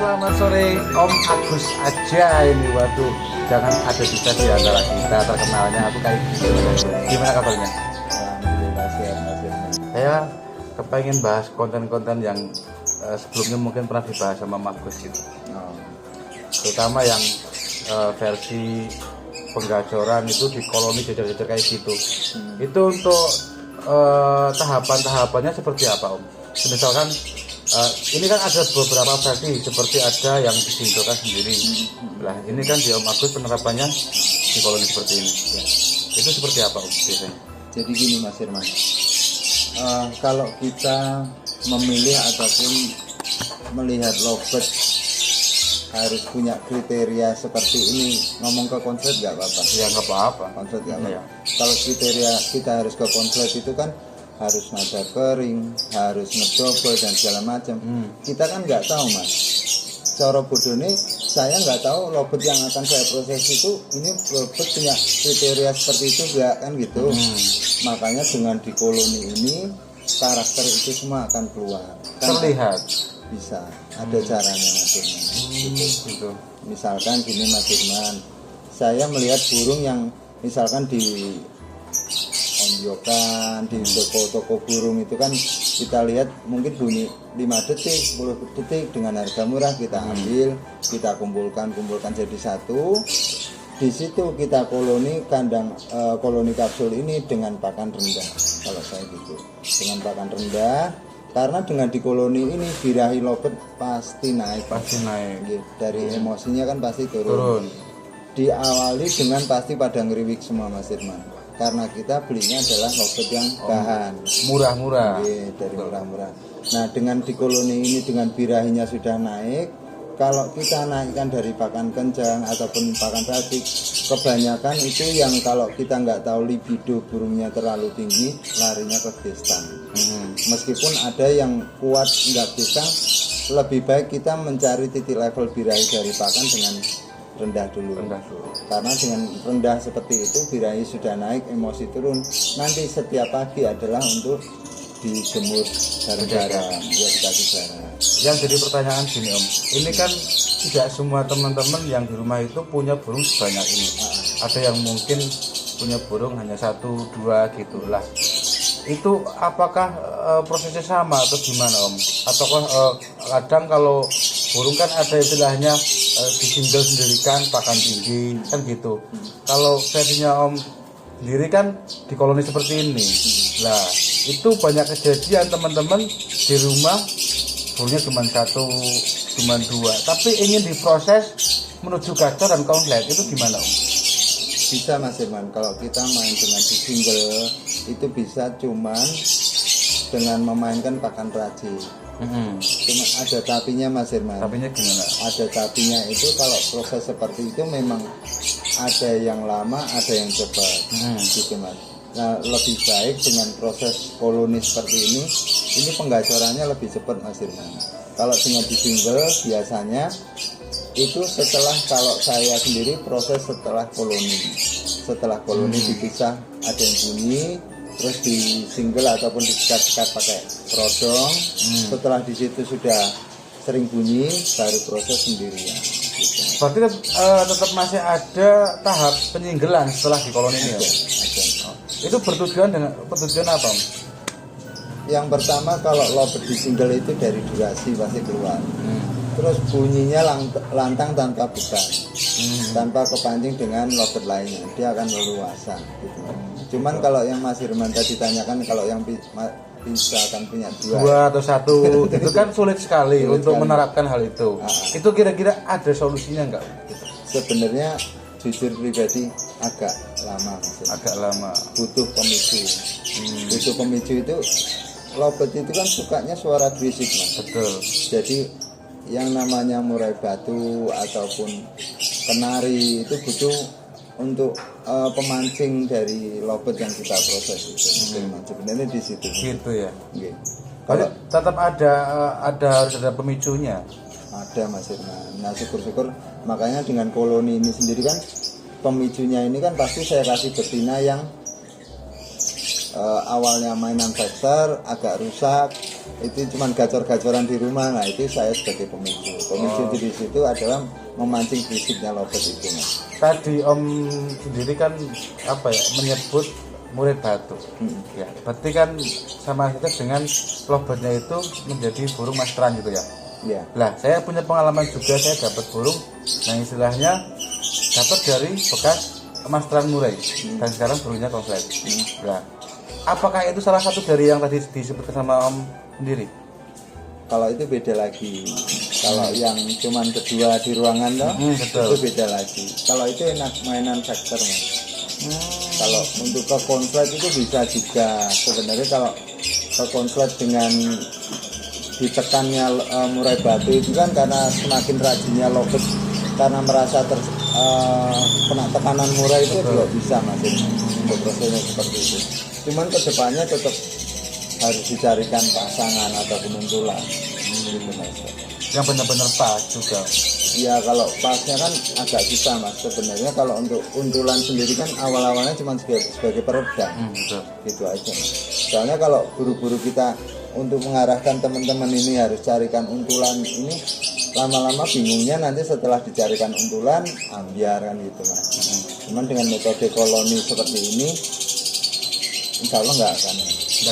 selamat sore Om Agus aja ini. Waduh, jangan ada juga di antara kita terkenalnya aku kayak gitu. Gimana kabarnya? Alhamdulillah sehat Mas Firman. Saya kepengen bahas konten-konten yang sebelumnya mungkin pernah dibahas sama Mas Agus gitu. Oh, Terutama yang versi penggacoran itu di koloni jajar-jajar kayak gitu. Itu untuk tahapan-tahapannya seperti apa Om? Misalkan ini kan ada beberapa versi, seperti ada yang disimpulkan sendiri. Lah ini kan di Om Agus penerapannya di koloni seperti ini. Ya. Itu seperti apa Om biasanya? jadi gini Mas Firman, kalau kita memilih ataupun melihat lovebird harus punya kriteria seperti ini, ngomong ke konslet nggak apa-apa. Ya nggak apa-apa. Konslet nggak apa-apa. Iya. Kalau kriteria kita harus ke konslet itu kan harus nada kering, harus ngedobel dan segala macam. Kita kan nggak tahu Mas. Cara bodone saya nggak tahu lovebird yang akan saya proses itu ini lovebird punya kriteria seperti itu nggak kan gitu. Makanya dengan di koloni ini karakter itu semua akan keluar. Kan Terlihat. bisa ada caranya Mas Firman. Gitu. Misalkan gini Mas Firman, saya melihat burung yang misalkan di onjokan di toko-toko burung itu kan kita lihat mungkin bunyi 5 detik 10 detik dengan harga murah kita ambil, kita kumpulkan jadi satu. Di situ kita koloni kandang koloni kapsul ini dengan pakan rendah. Kalau saya gitu, dengan pakan rendah, karena dengan di koloni ini birahi lovebird pasti naik. Dari emosinya kan pasti turun. Diawali dengan pasti pada ngeriwik semua Mas Firman, karena kita belinya adalah lovebird yang bahan Murah-murah. dari murah-murah. Nah dengan di koloni ini dengan birahinya sudah naik, kalau kita naikkan dari pakan kencang ataupun pakan batik, kebanyakan itu yang kalau kita nggak tahu libido burungnya terlalu tinggi, larinya ke gestan. Meskipun ada yang kuat nggak gestan, lebih baik kita mencari titik level birahi dari pakan dengan rendah dulu. Karena dengan rendah seperti itu birahi sudah naik, emosi turun. Nanti setiap pagi adalah untuk dijemur garam-garam, ya dikasih garam. Yang jadi pertanyaan gini Om, ini kan tidak semua teman-teman yang di rumah itu punya burung sebanyak ini. Ada yang mungkin punya burung hanya 1, 2 gitulah. Itu apakah prosesnya sama atau gimana Om? Ataukah kadang kalau burung kan ada istilahnya disinggel sendirikan pakan tinggi kan gitu. Kalau versinya Om sendiri kan di koloni seperti ini. Lah itu banyak kejadian teman-teman di rumah burungnya cuma 1, cuma 2, tapi ingin diproses menuju gacor dan konslet, itu gimana Om? Bisa Mas Firman, kalau kita main dengan di single itu bisa cuman dengan memainkan pakan rajin. Cuma ada tapinya Mas Firman. Tapinya gimana? Ada tapinya itu kalau proses seperti itu memang ada yang lama, ada yang cepat, gitu Mas. Nah lebih baik dengan proses koloni seperti ini penggacorannya lebih cepat Mas Firman. Kalau dengan di single biasanya itu setelah, kalau saya sendiri proses setelah koloni dipisah, ada yang bunyi, terus di single ataupun disikat-sikat pakai prodong. Setelah di situ sudah sering bunyi, baru proses sendirian gitu. Berarti tetap masih ada tahap penyinggelan setelah di koloni ini ya? Ada. Itu bertujuan apa Om? Yang pertama kalau lovebird di single itu dari durasi pasti keluar. Terus bunyinya lantang tanpa beban, tanpa kepancing dengan lovebird lainnya, dia akan leluasa gitu. Cuman kalau yang Mas Firman tadi tanyakan, kalau yang bisa akan punya 2 atau 1 itu kan sulit sekali untuk menerapkan hal itu. Itu kira-kira ada solusinya nggak? Sebenarnya jujur pribadi agak lama Mas Firman. Agak lama. Butuh pemicu. Butuh pemicu itu lovebird itu kan sukanya suara berisik Mas. Betul. Jadi yang namanya murai batu ataupun kenari itu butuh untuk pemancing dari lovebird yang kita proses itu. Sebenarnya di situ. Gitu ya. Okay. Kalau tetap harus ada pemicunya. Ada Mas Firman. Nah syukur-syukur makanya dengan koloni ini sendiri kan pemicunya ini kan pasti saya kasih betina yang awalnya mainan vektor agak rusak, itu cuman gacor-gacoran di rumah. Nah itu saya sebagai pemicu di situ adalah memancing fisiknya lobet itu Mas. Tadi Om sendiri kan menyebut murid batu. Ya, berarti kan sama saja dengan lobetnya itu menjadi burung masteran gitu ya. Iya. Lah, saya punya pengalaman juga, saya dapat burung yang istilahnya dapat dari bekas masteran murai dan sekarang burungnya komplek. Lah, apakah itu salah satu dari yang tadi disebutkan sama Om sendiri? Kalau itu beda lagi. Kalau yang cuman kedua di ruangan toh, itu beda lagi. Kalau itu enak mainan faktor Mas. Kalau untuk ke konslet itu bisa juga. Sebenarnya kalau ke konslet dengan ditekannya murai batu itu kan karena semakin rajinnya lobet karena merasa kena tekanan murai itu juga bisa Mas. Untuk prosesnya seperti itu. Cuman kedepannya tetap harus dicarikan pasangan atau penuntulan gitu Mas. Yang benar-benar pas juga. Ya kalau pasnya kan agak susah Mas. Sebenarnya kalau untuk untulan sendiri kan awal-awalnya cuma sebagai peredam. Gitu aja Mas. Soalnya kalau buru-buru kita untuk mengarahkan teman-teman ini harus carikan untulan ini, lama-lama bingungnya nanti setelah dicarikan untulan ambiar kan gitu Mas. Cuman dengan metode koloni seperti ini insya Allah nggak akan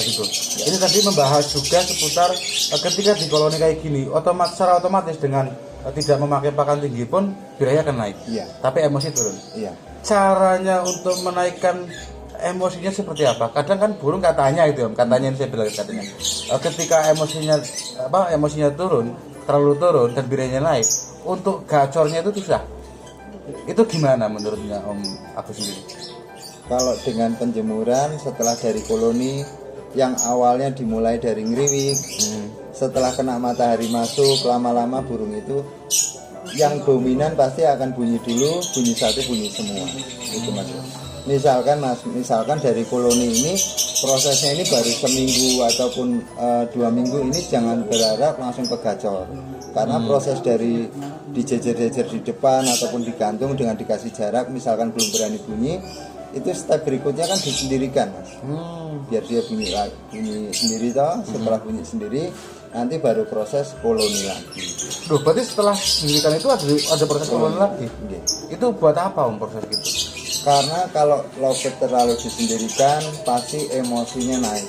gitu. Ya. Ini tadi membahas juga seputar ketika di koloni kayak gini, secara otomatis dengan tidak memakai pakan tinggi pun biranya akan naik. Iya. Tapi emosi turun. Iya. Caranya untuk menaikkan emosinya seperti apa? Kadang kan burung katanya itu, katanya ini saya bilang katanya. Ketika emosinya turun, terlalu turun dan biranya naik, untuk gacornya itu susah. Itu gimana menurutnya Om aku sendiri? Kalau dengan penjemuran setelah dari koloni yang awalnya dimulai dari ngeriwik, setelah kena matahari masuk, lama-lama burung itu yang dominan pasti akan bunyi dulu, bunyi satu, bunyi semua. Itu Mas. Misalkan dari koloni ini prosesnya ini baru seminggu ataupun 2 minggu, ini jangan berharap langsung ke gacor. Karena proses dari dijejer-jejer di depan ataupun digantung dengan dikasih jarak, misalkan belum berani bunyi, itu step berikutnya kan disendirikan Mas. Biar dia bunyi sendiri toh. Setelah bunyi sendiri nanti baru proses koloni lagi. Loh, berarti setelah disendirikan itu ada proses koloni lagi? Itu buat apa Om proses gitu? Karena kalau lobet terlalu disendirikan pasti emosinya naik.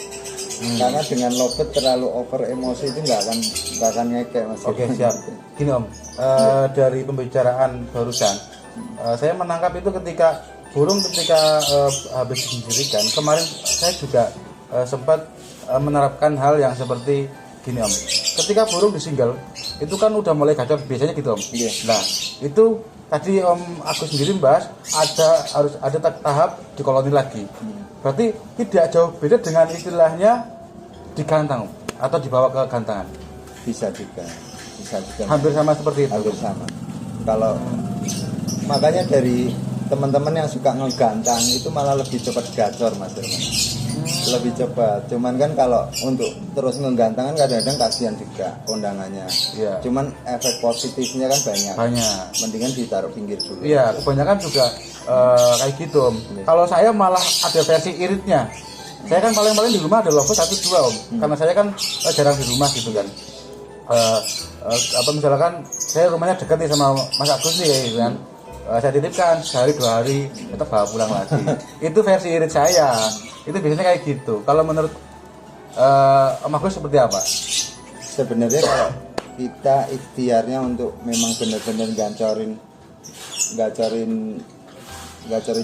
Karena dengan lobet terlalu over emosi itu nggak akan ngekek Mas. Oke, siap. Gini Om, dari pembicaraan barusan saya menangkap itu ketika burung habis disendirikan, kemarin saya juga sempat menerapkan hal yang seperti gini Om. Ketika burung disinggel, itu kan udah mulai gacor biasanya gitu Om. Iya. Nah, itu tadi Om aku sendiri bahas harus ada tahap di koloni lagi. Berarti tidak jauh beda dengan istilahnya digantang atau dibawa ke gantangan. Bisa juga. Hampir sama seperti itu. Hampir sama. Kalau makanya dari teman-teman yang suka ngegantang itu malah lebih cepat gacor Mas Herman. Lebih cepat. Cuman kan kalau untuk terus ngegantang kan kadang-kadang kasihan juga kondangannya. Iya. Cuman efek positifnya kan banyak. Mendingan ditaruh pinggir dulu. Iya, kebanyakan juga kayak gitu Om. Kalau saya malah ada versi iritnya. Saya kan paling di rumah ada lobet 1-2 Om. Karena saya kan jarang di rumah gitu kan. Misalkan saya rumahnya dekat nih sama Mas Agus nih gitu kan. Saya titipkan sehari 2 hari tetap bawa pulang lagi. Itu versi irit saya. Itu biasanya kayak gitu. Kalau menurut Om Agus seperti apa? Sebenarnya kalau kita ikhtiarnya untuk memang benar-benar gacorin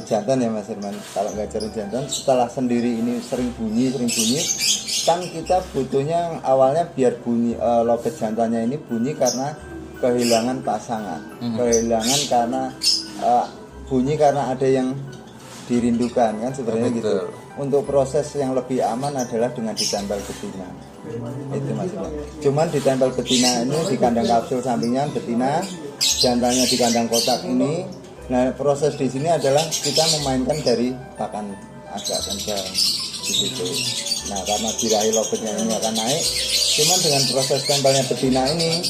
jantan ya Mas Herman. Kalau gacorin jantan setelah sendiri ini sering bunyi kan kita butuhnya awalnya biar bunyi lobet jantannya ini bunyi karena kehilangan pasangan, kehilangan karena bunyi karena ada yang dirindukan kan sebenarnya gitu. Untuk proses yang lebih aman adalah dengan ditempel betina. Itu Mas. Cuman ditempel betina ini di kandang kapsul sampingnya betina, jantannya di kandang kotak ini. Nah proses di sini adalah kita memainkan dari pakan agak kencang di situ. Nah karena birahi lobetnya ini akan naik. Cuman dengan proses tempelnya betina ini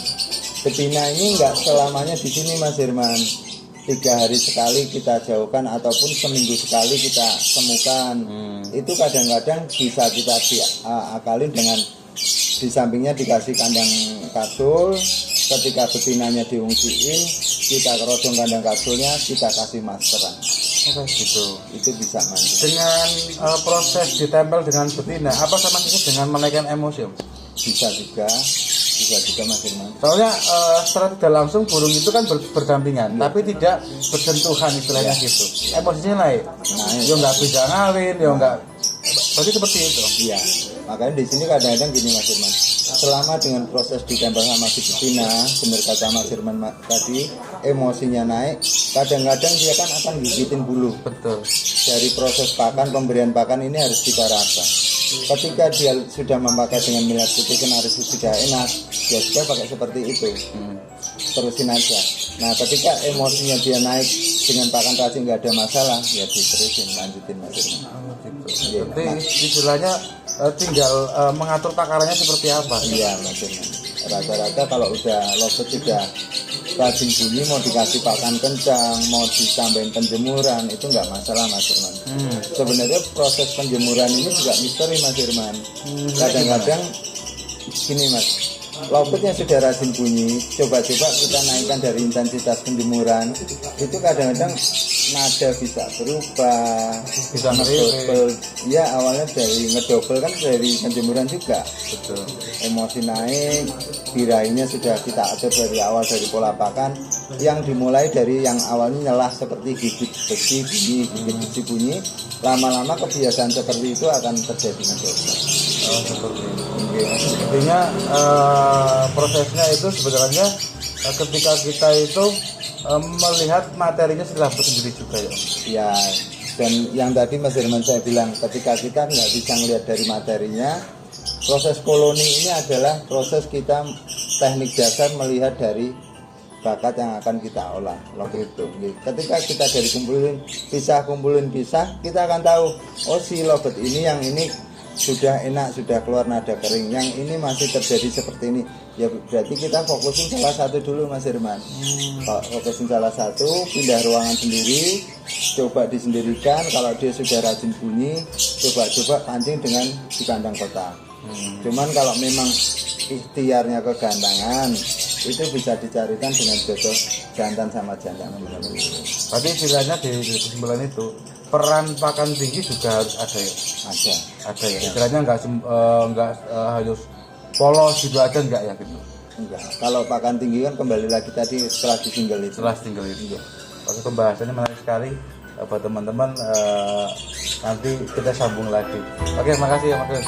nggak selamanya di sini Mas Herman. 3 hari sekali kita jauhkan ataupun seminggu sekali kita temukan. Itu kadang-kadang bisa kita diakalin dengan di sampingnya dikasih kandang kapsul. Ketika betinanya diungsiin, kita kerodong kandang kapsulnya, kita kasih maskeran. Oke, gitu. Itu bisa mandi. Dengan proses ditempel dengan betina, apa sama sih dengan menaikkan emosi, Om? Bisa juga Mas Firman. Soalnya secara tidak langsung burung itu kan berdampingan, tapi tidak bersentuhan istilahnya gitu. Emosinya naik. Ya nggak bisa ngawin, ya nggak. Berarti seperti itu. Iya. Makanya di sini kadang-kadang gini Mas Firman. Selama dengan proses ditempel sama si betina, benar kata Mas Firman tadi, emosinya naik. Kadang-kadang dia kan akan gigitin bulu. Betul. Dari proses pakan, pemberian pakan ini harus kita rasa. Ketika dia sudah memakai dengan millet putih kenaris sudah enak, ya sudah pakai seperti itu. Terusin aja. Nah, ketika emosinya dia naik dengan pakan racing nggak ada masalah, ya diterusin, lanjutin Mas Firman. Gitu. Berarti istilahnya tinggal mengatur takarannya seperti apa? Iya Mas Firman. Rata-rata kalau udah lobet sudah rajin bunyi, mau dikasih pakan kencang, mau ditambahin penjemuran, itu nggak masalah Mas Firman. Sebenarnya proses penjemuran ini juga misteri Mas Firman. Kadang-kadang gini Mas, lobetnya sudah rajin bunyi, coba-coba kita naikkan dari intensitas penjemuran, itu kadang-kadang nada bisa berubah, Bisa ngedobel. Ya awalnya dari ngedobel kan dari penjemuran juga. Betul. Emosi naik, birahinya sudah kita atur dari awal dari pola pakan, yang dimulai dari yang awalnya nyelah seperti gigit besi bunyi, gigit besi bunyi, lama-lama kebiasaan seperti itu akan terjadi ngedobel. Oh, seperti itu. Intinya prosesnya itu sebenarnya ketika kita itu melihat materinya setelah sendiri juga ya. Ya, dan yang tadi Mas Herman saya bilang, ketika kita nggak bisa melihat dari materinya, proses koloni ini adalah proses kita teknik dasar melihat dari bakat yang akan kita olah. Itu. Ketika kita dari kumpulin pisah, kita akan tahu, oh si lobet ini yang ini sudah enak, sudah keluar nada kering, yang ini masih terjadi seperti ini, ya berarti kita fokusin salah satu dulu Mas Herman. Fokusin salah satu, pindah ruangan sendiri, coba disendirikan. Kalau dia sudah rajin bunyi, coba pancing dengan di kandang kotak. Cuman kalau memang ikhtiarnya kegantangan, itu bisa dicarikan dengan jodoh jantan sama jantan. Berarti istilahnya di kesimpulan itu peran pakan tinggi juga harus ada ya. Ada ya. Istilahnya nggak harus polos gitu aja enggak ya gitu. Enggak. Kalau pakan tinggi kan kembali lagi tadi setelah disingle itu. Iya. Oke, pembahasannya menarik sekali buat teman-teman. Nanti kita sambung lagi. Oke, makasih ya Mas.